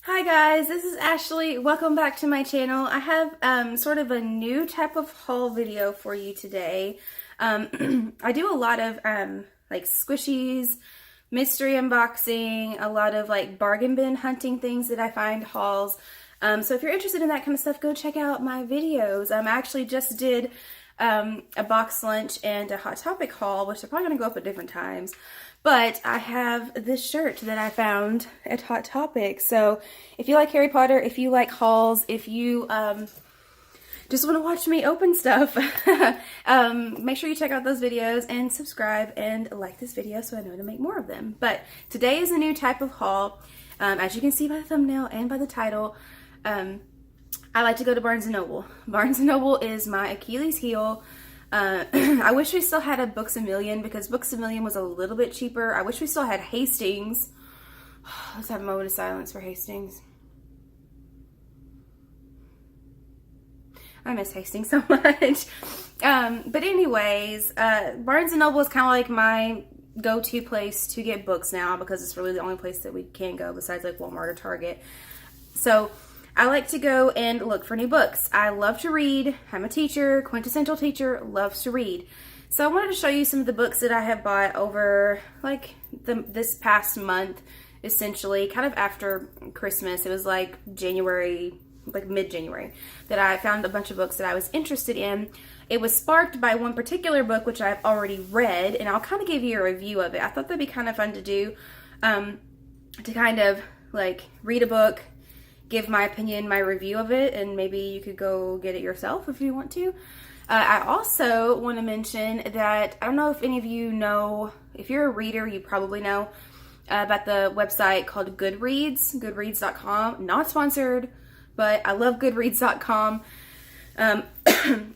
Hi guys, this is Ashley. Welcome back to my channel. I have sort of a new type of haul video for you today. I do a lot of like squishies, mystery unboxing, a lot of like bargain bin hunting things that I find hauls. So if you're interested in that kind of stuff, go check out my videos. I actually just did a box lunch and a Hot Topic haul, which are probably going to go up at different times. But I have this shirt that I found at Hot Topic. So if you like Harry Potter, if you like hauls, if you just want to watch me open stuff, make sure you check out those videos and subscribe and like this video so I know to make more of them. But today is a new type of haul. As you can see by the thumbnail and by the title, I like to go to Barnes & Noble. Barnes & Noble is my Achilles heel. I wish we still had a Books-A-Million because Books-A-Million was a little bit cheaper. I wish we still had Hastings. Let's have a moment of silence for Hastings. I miss Hastings so much. But anyways, Barnes & Noble is kind of like my go-to place to get books now because it's really the only place that we can go besides like Walmart or Target. So I like to go and look for new books. I love to read. I'm a teacher, quintessential teacher, loves to read. So I wanted to show you some of the books that I have bought over like this past month, essentially, kind of after Christmas. It was like January, like mid-January, that I found a bunch of books that I was interested in. It was sparked by one particular book, which I've already read, and I'll kind of give you a review of it. I thought that'd be kind of fun to do, to kind of like read a book, give my opinion, my review of it, and maybe you could go get it yourself if you want to. I also want to mention that, I don't know if any of you know, if you're a reader, you probably know about the website called Goodreads, goodreads.com. Not sponsored, but I love goodreads.com.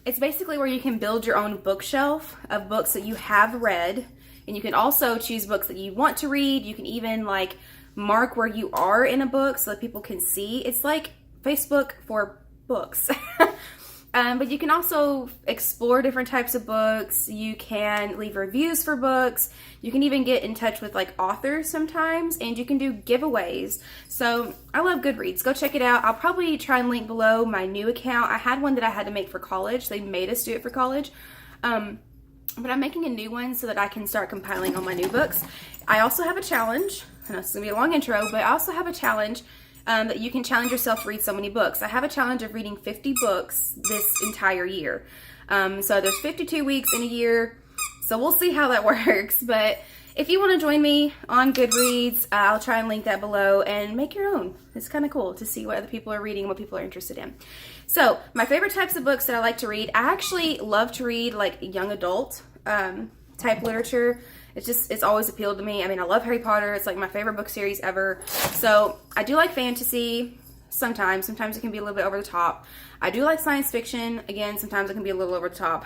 It's basically where you can build your own bookshelf of books that you have read, and you can also choose books that you want to read. You can even like mark where you are in a book so that people can see. It's like Facebook for books. But you can also explore different types of books. You can leave reviews for books. You can even get in touch with like authors sometimes, and you can do giveaways. So I love Goodreads. Go check it out. I'll probably try and link below my new account. I had one that I had to make for college. They made us do it for college. But I'm making a new one so that I can start compiling all my new books. I also have a challenge. I know it's going to be a long intro, but I also have a challenge that you can challenge yourself to read so many books. I have a challenge of reading 50 books this entire year. So there's 52 weeks in a year, so we'll see how that works. But if you want to join me on Goodreads, I'll try and link that below and make your own. It's kind of cool to see what other people are reading, what people are interested in. So my favorite types of books that I like to read, I actually love to read like young adult type literature. It's always appealed to me. I mean, I love Harry Potter. It's like my favorite book series ever. So I do like fantasy sometimes. Sometimes it can be a little bit over the top. I do like science fiction. Again, sometimes it can be a little over the top.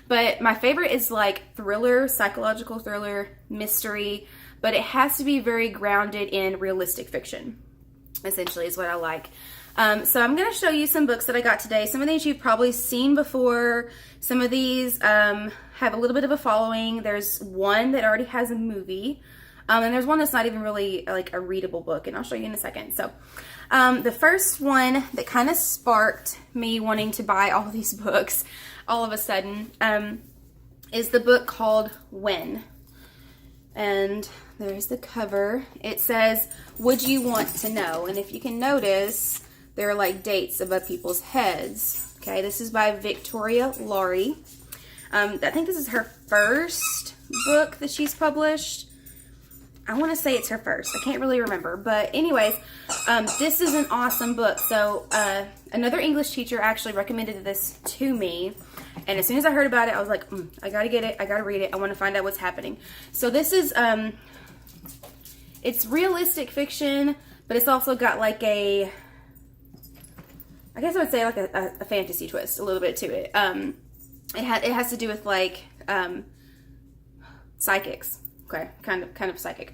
But my favorite is like thriller, psychological thriller, mystery. But it has to be very grounded in realistic fiction, essentially, is what I like. So I'm going to show you some books that I got today. Some of these you've probably seen before. Some of these have a little bit of a following. There's one that already has a movie. And there's one that's not even really like a readable book. And I'll show you in a second. So the first one that kind of sparked me wanting to buy all these books all of a sudden is the book called Wh3n. And there's the cover. It says, "Would you want to know?" And if you can notice, there are like dates above people's heads. Okay, this is by Victoria Laurie. I think this is her first book that she's published. I want to say it's her first. I can't really remember. But anyways, this is an awesome book. So another English teacher actually recommended this to me. And as soon as I heard about it, I was like, I got to get it. I got to read it. I want to find out what's happening. So this is, it's realistic fiction, but it's also got like a, I guess I would say like a fantasy twist a little bit to it. It has to do with like psychics. Okay, kind of psychic.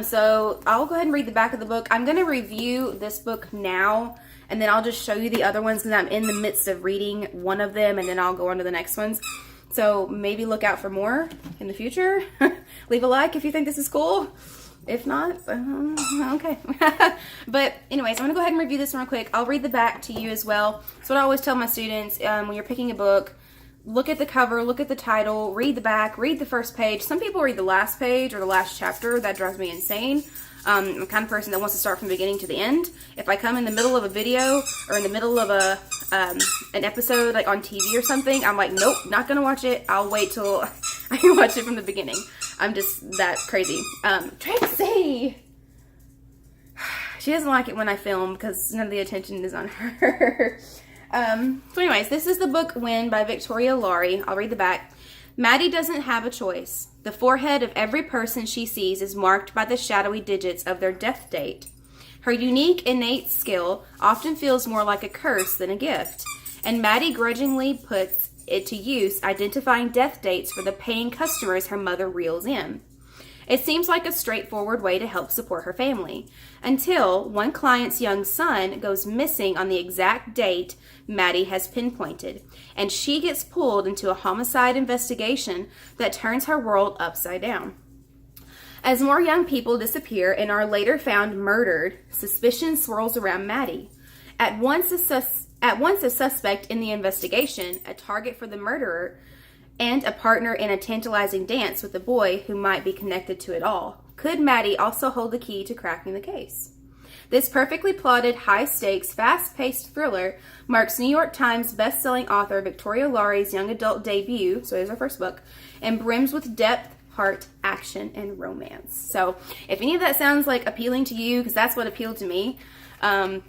So I'll go ahead and read the back of the book. I'm going to review this book now, and then I'll just show you the other ones because I'm in the midst of reading one of them, and then I'll go on to the next ones. So maybe look out for more in the future. Leave a like if you think this is cool. If not, okay. But anyways, I'm going to go ahead and review this one real quick. I'll read the back to you as well. So what I always tell my students, when you're picking a book, look at the cover, look at the title, read the back, read the first page. Some people read the last page or the last chapter. That drives me insane. I'm the kind of person that wants to start from the beginning to the end. If I come in the middle of a video or in the middle of an episode like on TV or something, I'm like, nope, not going to watch it. I'll wait till I can watch it from the beginning. I'm just that crazy. Trixie! She doesn't like it when I film because none of the attention is on her. So anyways, this is the book Wh3n by Victoria Laurie. I'll read the back. Maddie doesn't have a choice. The forehead of every person she sees is marked by the shadowy digits of their death date. Her unique, innate skill often feels more like a curse than a gift, and Maddie grudgingly puts it to use identifying death dates for the paying customers her mother reels in. It seems like a straightforward way to help support her family, until one client's young son goes missing on the exact date Maddie has pinpointed, and she gets pulled into a homicide investigation that turns her world upside down. As more young people disappear and are later found murdered, suspicion swirls around Maddie. At once a suspect in the investigation, a target for the murderer, and a partner in a tantalizing dance with a boy who might be connected to it all. Could Maddie also hold the key to cracking the case? This perfectly plotted, high-stakes, fast-paced thriller marks New York Times best-selling author Victoria Laurie's young adult debut, so here's her first book, and brims with depth, heart, action, and romance. So if any of that sounds like appealing to you, because that's what appealed to me,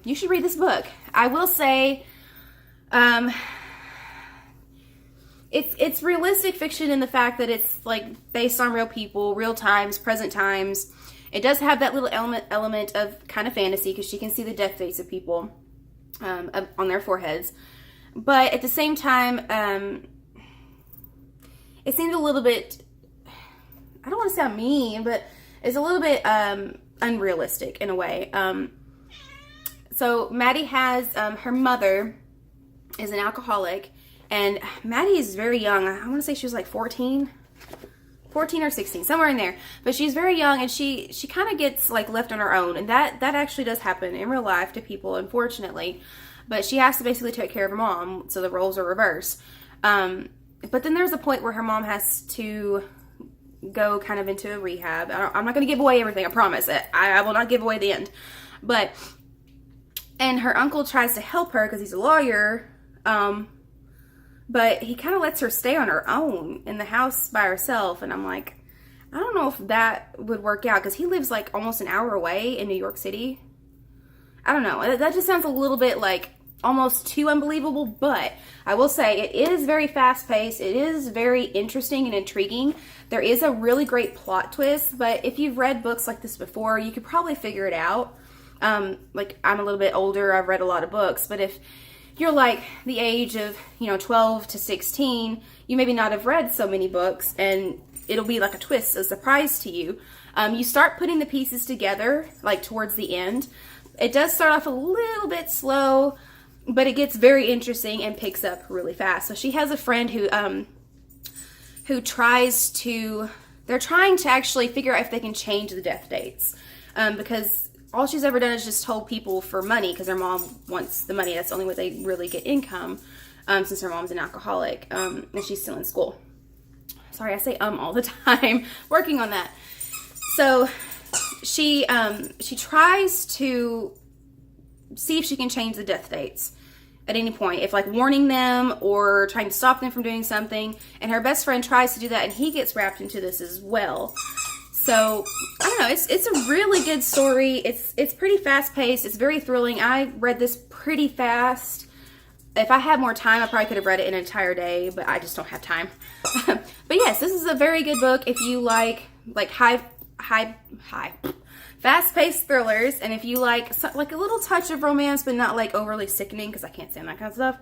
you should read this book. I will say, it's realistic fiction in the fact that it's like based on real people, real times, present times. It does have that little element of kind of fantasy because she can see the death dates of people on their foreheads. But at the same time, it seemed a little bit, I don't want to sound mean, but it's a little bit unrealistic in a way. So Maddie has, her mother is an alcoholic, and Maddie is very young. I want to say she was like 14 or 16, somewhere in there. But she's very young, and she kind of gets like left on her own, and that actually does happen in real life to people, unfortunately. But she has to basically take care of her mom, so the roles are reversed. But then there's a point where her mom has to go kind of into a rehab. I'm not going to give away everything, I promise. I will not give away the end. And her uncle tries to help her because he's a lawyer, but he kind of lets her stay on her own in the house by herself. And I'm like, I don't know if that would work out because he lives like almost an hour away in New York City. I don't know. That just sounds a little bit like almost too unbelievable, but I will say it is very fast-paced. It is very interesting and intriguing. There is a really great plot twist, but if you've read books like this before, you could probably figure it out. Like, I'm a little bit older. I've read a lot of books, but if you're like the age of, 12 to 16, you maybe not have read so many books, and it'll be like a twist, a surprise to you. You start putting the pieces together, like towards the end. It does start off a little bit slow, but it gets very interesting and picks up really fast. So she has a friend who they're trying to actually figure out if they can change the death dates, because all she's ever done is just told people for money because her mom wants the money. That's the only way they really get income, since her mom's an alcoholic, and she's still in school. Sorry, I say all the time. Working on that. So she tries to see if she can change the death dates at any point, if like warning them or trying to stop them from doing something. And her best friend tries to do that, and he gets wrapped into this as well. So I don't know. It's a really good story. It's pretty fast paced. It's very thrilling. I read this pretty fast. If I had more time, I probably could have read it in an entire day, but I just don't have time. But yes, this is a very good book if you like fast-paced thrillers, and if you like a little touch of romance, but not like overly sickening, because I can't stand that kind of stuff.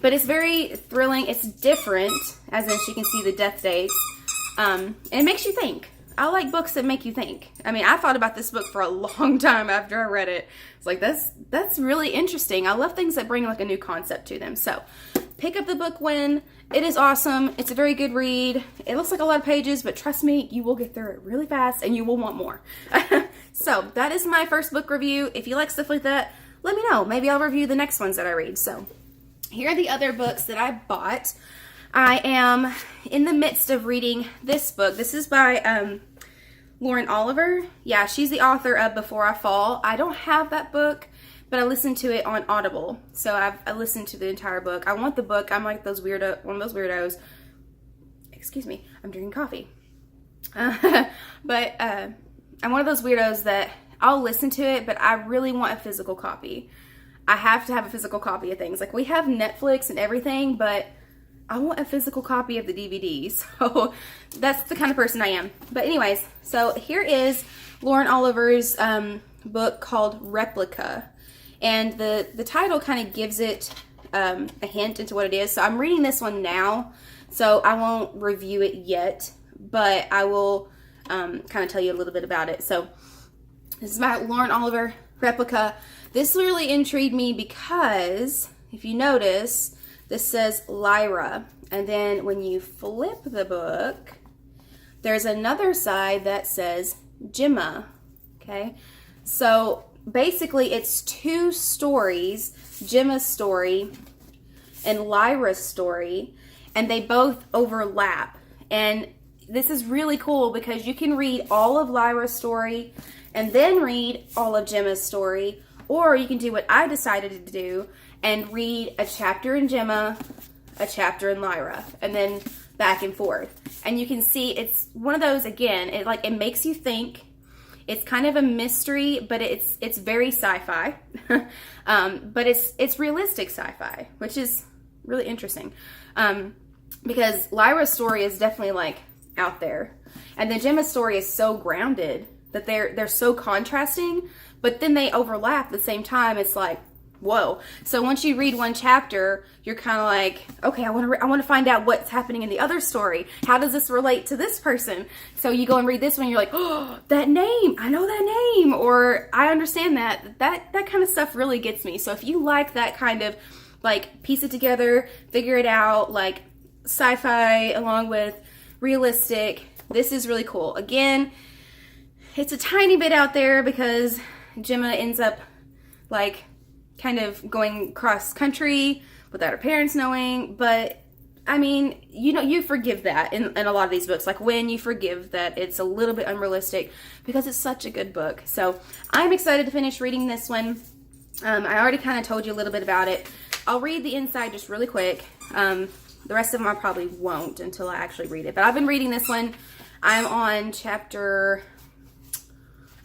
But it's very thrilling. It's different, as in she can see the death dates, and it makes you think. I like books that make you think. I mean, I thought about this book for a long time after I read it. It's like, that's really interesting. I love things that bring like a new concept to them. So pick up the book Wh3n. It is awesome. It's a very good read. It looks like a lot of pages, but trust me, you will get through it really fast and you will want more. So that is my first book review. If you like stuff like that, let me know. Maybe I'll review the next ones that I read. So here are the other books that I bought. I am in the midst of reading this book. This is by Lauren Oliver. Yeah, she's the author of Before I Fall. I don't have that book, but I listened to it on Audible. So I listened to the entire book. I want the book. I'm like one of those weirdos. Excuse me, I'm drinking coffee. But I'm one of those weirdos that I'll listen to it, but I really want a physical copy. I have to have a physical copy of things. Like, we have Netflix and everything, but I want a physical copy of the DVD. So that's the kind of person I am. But anyways, so here is Lauren Oliver's book called Replica. And the title kind of gives it a hint into what it is. So I'm reading this one now, so I won't review it yet, but I will kind of tell you a little bit about it. So this is by Lauren Oliver, Replica. This really intrigued me because, if you notice, this says Lyra. And then when you flip the book, there's another side that says Gemma. Okay? So basically it's two stories, Gemma's story and Lyra's story, and they both overlap. And this is really cool because you can read all of Lyra's story and then read all of Gemma's story, or you can do what I decided to do and read a chapter in Gemma, a chapter in Lyra, and then back and forth. And you can see it's one of those, again, it makes you think. It's kind of a mystery, but it's very sci-fi. But it's realistic sci-fi, which is really interesting. Because Lyra's story is definitely like out there. And then Gemma's story is so grounded that they're so contrasting, but then they overlap at the same time. It's like, whoa. So once you read one chapter, you're kind of like, okay, I want to find out what's happening in the other story. How does this relate to this person? So you go and read this one, you're like, oh, that name, I know that name, or I understand that kind of stuff really gets me. So if you like that kind of like piece it together, figure it out, like sci-fi along with realistic, this is really cool. Again, it's a tiny bit out there because Gemma ends up like kind of going cross country without her parents knowing, but I mean, you forgive that in a lot of these books. Like Wh3n, you forgive that it's a little bit unrealistic because it's such a good book. So I'm excited to finish reading this one. I already kind of told you a little bit about it. I'll read the inside just really quick. The rest of them I probably won't until I actually read it. But I've been reading this one. I'm on chapter,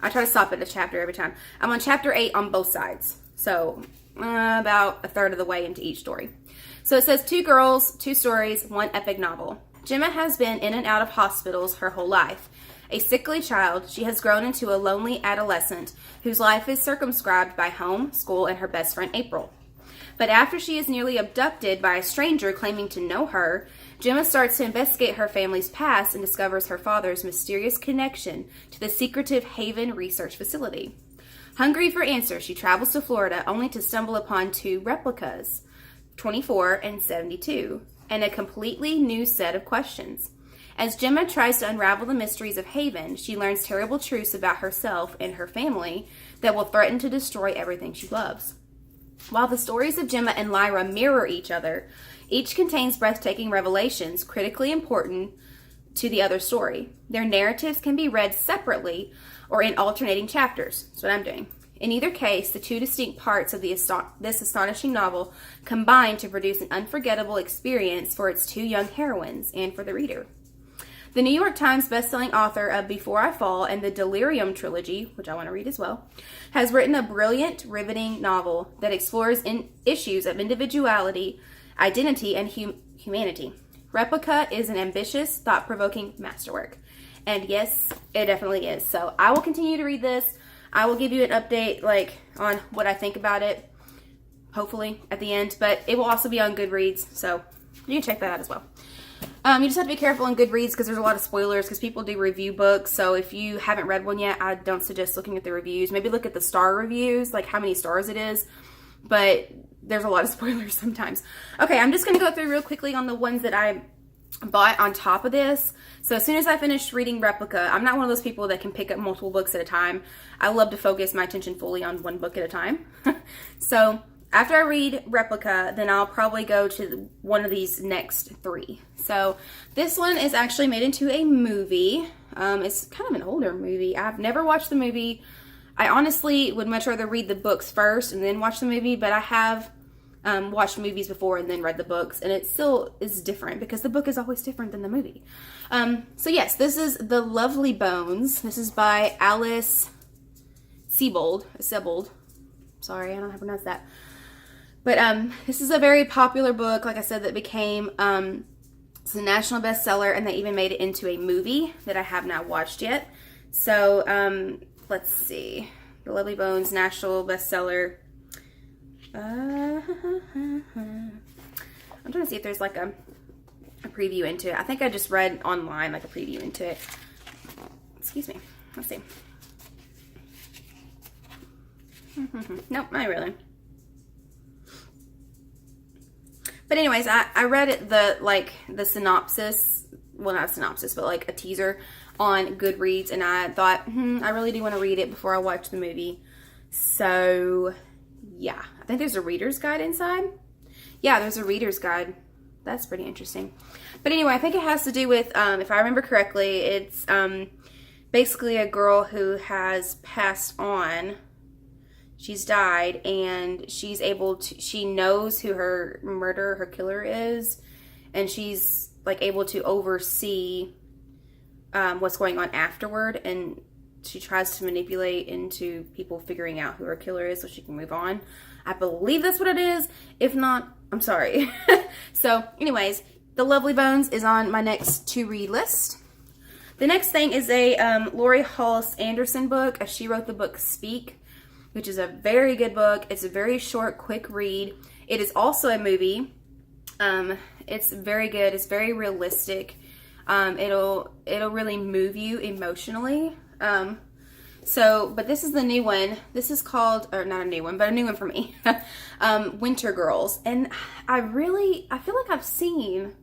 I try to stop at a chapter every time. I'm on chapter 8 on both sides. So about a third of the way into each story. So it says 2 girls, 2 stories, 1 epic novel. Gemma has been in and out of hospitals her whole life. A sickly child, she has grown into a lonely adolescent whose life is circumscribed by home, school, and her best friend April. But after she is nearly abducted by a stranger claiming to know her, Gemma starts to investigate her family's past and discovers her father's mysterious connection to the secretive Haven Research Facility. Hungry for answers, she travels to Florida only to stumble upon 2 replicas, 24 and 72, and a completely new set of questions. As Gemma tries to unravel the mysteries of Haven, she learns terrible truths about herself and her family that will threaten to destroy everything she loves. While the stories of Gemma and Lyra mirror each other, each contains breathtaking revelations critically important to the other story. Their narratives can be read separately or in alternating chapters. That's what I'm doing. In either case, the 2 distinct parts of this astonishing novel combine to produce an unforgettable experience for its 2 young heroines and for the reader. The New York Times bestselling author of Before I Fall and the Delirium trilogy, which I want to read as well, has written a brilliant, riveting novel that explores issues of individuality, identity, and humanity. Replica is an ambitious, thought-provoking masterwork. And yes, it definitely is. So I will continue to read this. I will give you an update on what I think about it, hopefully, at the end. But it will also be on Goodreads, so you can check that out as well. You just have to be careful on Goodreads because there's a lot of spoilers because people do review books. So if you haven't read one yet, I don't suggest looking at the reviews. Maybe look at the star reviews, like how many stars it is. But there's a lot of spoilers sometimes. Okay, I'm just going to go through real quickly on the ones that I bought on top of this. So as soon as I finished reading Replica, I'm not one of those people that can pick up multiple books at a time. I love to focus my attention fully on one book at a time. So after I read Replica, then I'll probably go to one of these next three. So this one is actually made into a movie. It's kind of an older movie. I've never watched the movie. I honestly would much rather read the books first and then watch the movie, but I have watched movies before and then read the books, and it still is different because the book is always different than the movie. So yes, this is The Lovely Bones. This is by Alice Sebold. Sorry, I don't know how to pronounce that. But this is a very popular book, like I said, that became it's a national bestseller, and they even made it into a movie that I have not watched yet. So let's see. The Lovely Bones, national bestseller. I'm trying to see if there's like a preview into it. I think I just read online like a preview into it. Excuse me. Let's see. Nope, not really. But anyways, I read it, the synopsis. Well, not a synopsis, but like a teaser on Goodreads, and I thought, I really do want to read it before I watch the movie. So yeah, I think there's a reader's guide inside. Yeah, there's a reader's guide. That's pretty interesting. But anyway, I think it has to do with, if I remember correctly, it's basically a girl who has passed on. She's died, and she's able to, she knows who her killer is, and she's like able to oversee what's going on afterward, and she tries to manipulate into people figuring out who her killer is so she can move on. I believe that's what it is. If not, I'm sorry. So anyways, The Lovely Bones is on my next to read list. The next thing is a Laurie Hollis Anderson book. She wrote the book Speak, which is a very good book. It's a very short, quick read. It is also a movie. It's very good. It's very realistic. It'll really move you emotionally. But this is the new one. This is called, or not a new one, but a new one for me. Winter Girls. And I feel like I've seen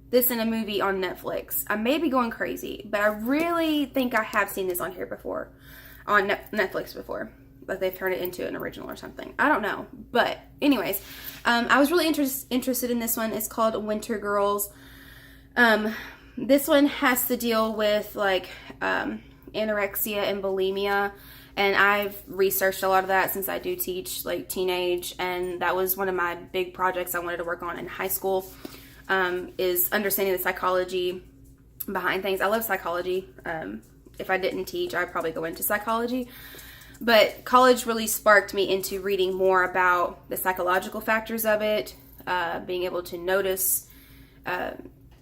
this in a movie on Netflix. I may be going crazy, but I really think I have seen this on here before, on Netflix before. Like they've turned it into an original or something. I don't know. But anyways, I was really interested in this one. It's called Winter Girls. This one has to deal with like anorexia and bulimia, and I've researched a lot of that since I do teach like teenage, and that was one of my big projects I wanted to work on in high school, is understanding the psychology behind things. I love psychology. If I didn't teach, I'd probably go into psychology. But college really sparked me into reading more about the psychological factors of it, being able to notice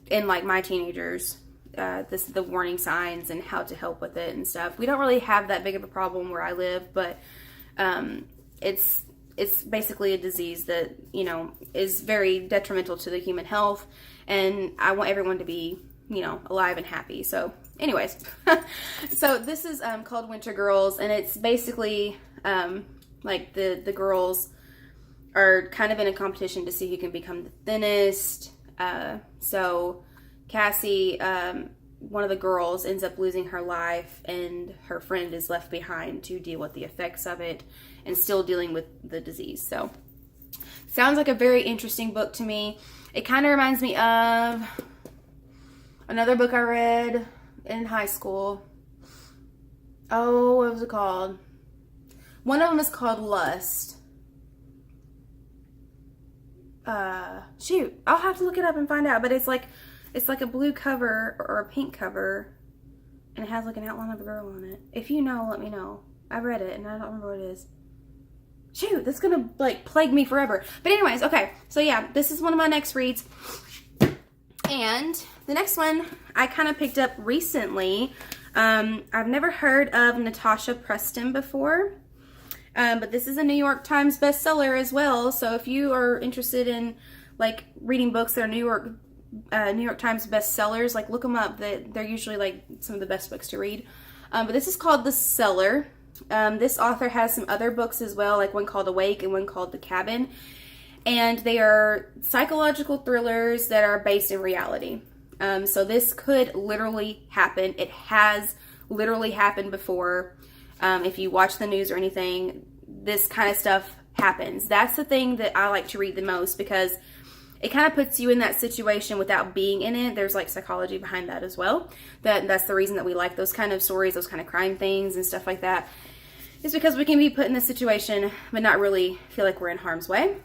in like my teenagers, the warning signs and how to help with it and stuff. We don't really have that big of a problem where I live, but it's basically a disease that, you know, is very detrimental to the human health, and I want everyone to be, you know, alive and happy. So anyways, so this is called Winter Girls, and it's basically like the girls are kind of in a competition to see who can become the thinnest. So Cassie, one of the girls, ends up losing her life, and her friend is left behind to deal with the effects of it and still dealing with the disease. So sounds like a very interesting book to me. It kind of reminds me of another book I read in high school. Oh, what was it called? One of them is called Lust. Shoot, I'll have to look it up and find out. But it's like a blue cover or a pink cover, and it has like an outline of a girl on it. If you know, let me know. I read it and I don't remember what it is. Shoot, that's gonna like plague me forever. But anyways, okay. So yeah, this is one of my next reads. And the next one I kind of picked up recently. I've never heard of Natasha Preston before. But this is a New York Times bestseller as well. So if you are interested in like reading books that are New York New York Times bestsellers. Like, look them up. They're usually like some of the best books to read. But this is called The Cellar. This author has some other books as well, like one called Awake and one called The Cabin. And they are psychological thrillers that are based in reality. So this could literally happen. It has literally happened before. If you watch the news or anything, this kind of stuff happens. That's the thing that I like to read the most, because it kind of puts you in that situation without being in it. There's like psychology behind that as well. That's the reason that we like those kind of stories, those kind of crime things and stuff like that. It's because we can be put in this situation but not really feel like we're in harm's way.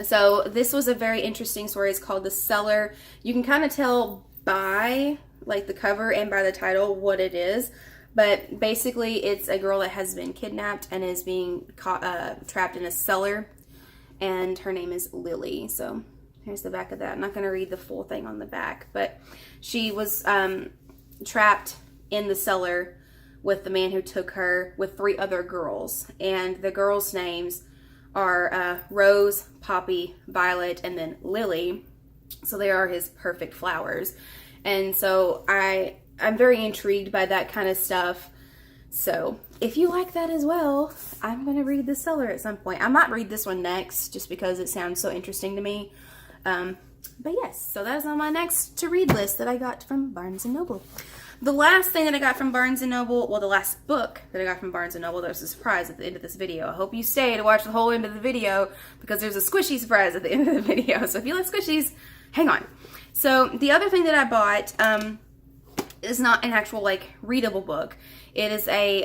So this was a very interesting story. It's called The Cellar. You can kind of tell by like the cover and by the title what it is. But basically it's a girl that has been kidnapped and is being trapped in a cellar. And her name is Lily. So here's the back of that. I'm not going to read the full thing on the back. But she was trapped in the cellar with the man who took her with 3 other girls. And the girls' names are Rose, Poppy, Violet, and then Lily. So they are his perfect flowers. And so I'm very intrigued by that kind of stuff. So if you like that as well, I'm going to read The Cellar at some point. I might read this one next just because it sounds so interesting to me. But yes, so that's on my next to read list that I got from Barnes & Noble. The last thing that I got from Barnes & Noble, well, the last book that I got from Barnes & Noble, there's a surprise at the end of this video. I hope you stay to watch the whole end of the video because there's a squishy surprise at the end of the video. So if you like squishies, hang on. So the other thing that I bought is not an actual like readable book. It is a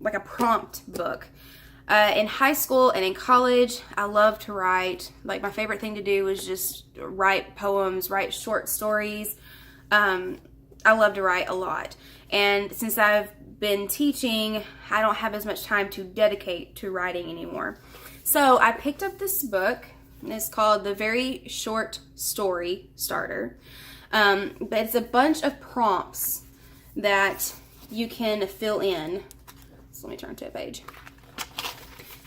like a prompt book. In high school and in college, I love to write. Like, my favorite thing to do is just write poems, write short stories. I love to write a lot. And since I've been teaching, I don't have as much time to dedicate to writing anymore. So I picked up this book, and it's called The Very Short Story Starter. But it's a bunch of prompts that you can fill in. So let me turn to a page.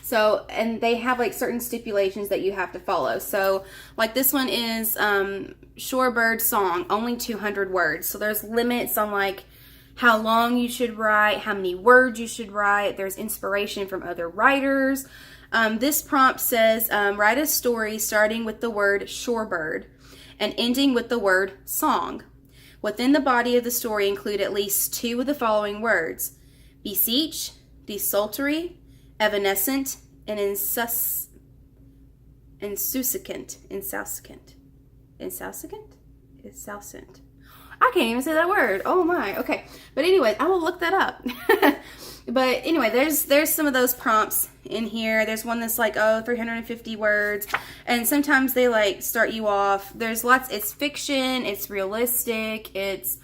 So, and they have like certain stipulations that you have to follow. So, like this one is Shorebird Song, only 200 words. So there's limits on like how long you should write, how many words you should write. There's inspiration from other writers. This prompt says, write a story starting with the word shorebird and ending with the word song. Within the body of the story include at least 2 of the following words: beseech, desultory, evanescent, and insouciant. I can't even say that word. Oh my. Okay. But anyway, I will look that up. But anyway, there's some of those prompts in here. There's one that's like, 350 words. And sometimes they like start you off. There's lots. It's fiction. It's realistic. It's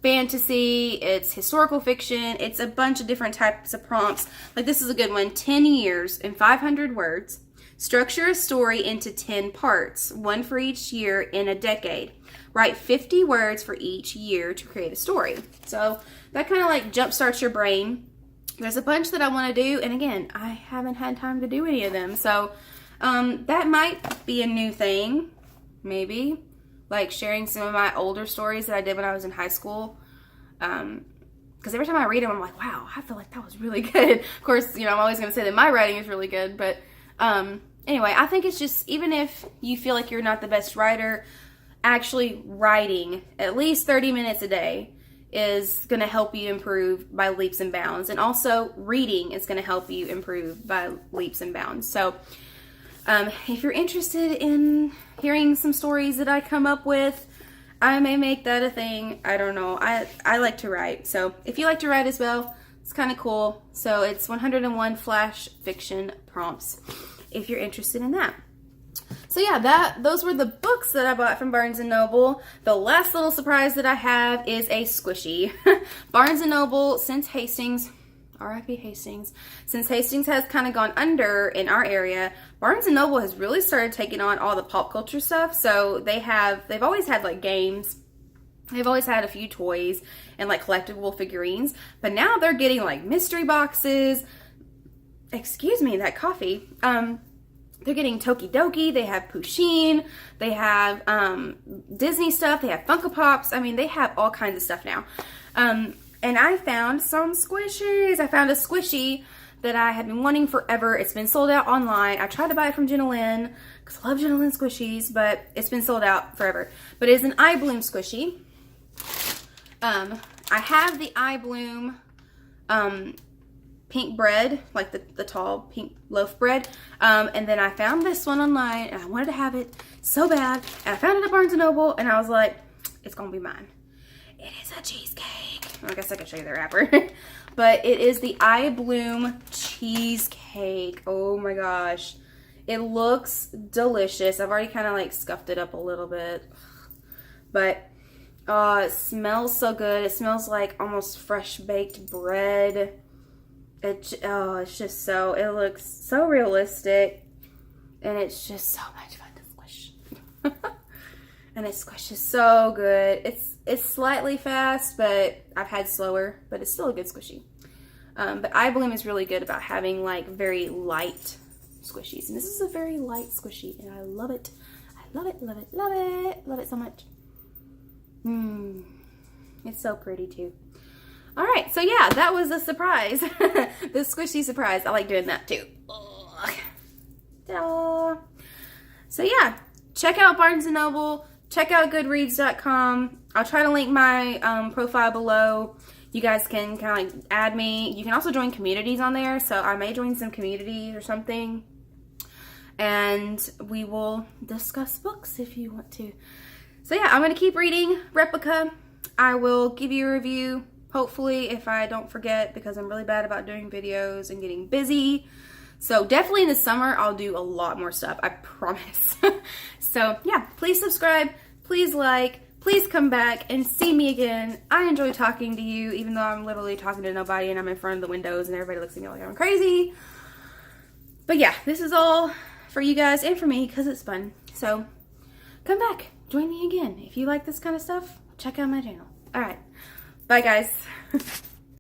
fantasy, it's historical fiction, it's a bunch of different types of prompts. Like this is a good one. 10 years in 500 words. Structure a story into 10 parts, 1 for each year in a decade. Write 50 words for each year to create a story. So that kind of like jumpstarts your brain. There's a bunch that I want to do, and again, I haven't had time to do any of them. So that might be a new thing, maybe. Like sharing some of my older stories that I did when I was in high school. Because every time I read them, I'm like, wow, I feel like that was really good. Of course, I'm always going to say that my writing is really good. But anyway, I think it's just, even if you feel like you're not the best writer, actually writing at least 30 minutes a day is going to help you improve by leaps and bounds. And also reading is going to help you improve by leaps and bounds. So if you're interested in hearing some stories that I come up with, I may make that a thing. I don't know. I like to write. So if you like to write as well, it's kind of cool. So it's 101 flash fiction prompts if you're interested in that. So yeah, those were the books that I bought from Barnes & Noble. The last little surprise that I have is a squishy. Barnes & Noble, since Hastings, R.I.P. Hastings. Since Hastings has kind of gone under in our area, Barnes & Noble has really started taking on all the pop culture stuff. So they've always had like games. They've always had a few toys and like collectible figurines. But now they're getting like mystery boxes. Excuse me, that coffee. They're getting Tokidoki, they have Pusheen, they have Disney stuff, they have Funko Pops. I mean, they have all kinds of stuff now. And I found some squishies. I found a squishy that I had been wanting forever. It's been sold out online. I tried to buy it from Jenna Lynn because I love Jenna Lynn squishies, but it's been sold out forever. But it is an Eye Bloom squishy. I have the Eye Bloom pink bread, like the tall pink loaf bread. And then I found this one online and I wanted to have it so bad. And I found it at Barnes & Noble and I was like, it's gonna be mine. It is a cheesecake. I guess I could show you the wrapper. But it is the Eye Bloom cheesecake. Oh my gosh. It looks delicious. I've already kind of like scuffed it up a little bit. But it smells so good. It smells like almost fresh baked bread. It's just so, it looks so realistic. And it's just so much fun to squish. And it squishes so good. It's slightly fast, but I've had slower, but it's still a good squishy. But Eye Bloom is really good about having like very light squishies. And this is a very light squishy and I love it. I love it, love it, love it. Love it so much. It's so pretty too. All right, so yeah, that was a surprise. The squishy surprise. I like doing that too. Ta-da. So yeah, check out Barnes & Noble. Check out Goodreads.com. I'll try to link my profile below. You guys can kind of like add me. You can also join communities on there. So I may join some communities or something. And we will discuss books if you want to. So yeah, I'm going to keep reading Replica. I will give you a review. Hopefully, if I don't forget, because I'm really bad about doing videos and getting busy. So definitely in the summer, I'll do a lot more stuff. I promise. So yeah, please subscribe. Please like. Please come back and see me again. I enjoy talking to you, even though I'm literally talking to nobody and I'm in front of the windows and everybody looks at me like I'm crazy. But yeah, this is all for you guys and for me because it's fun. So come back. Join me again. If you like this kind of stuff, check out my channel. All right. Bye, guys.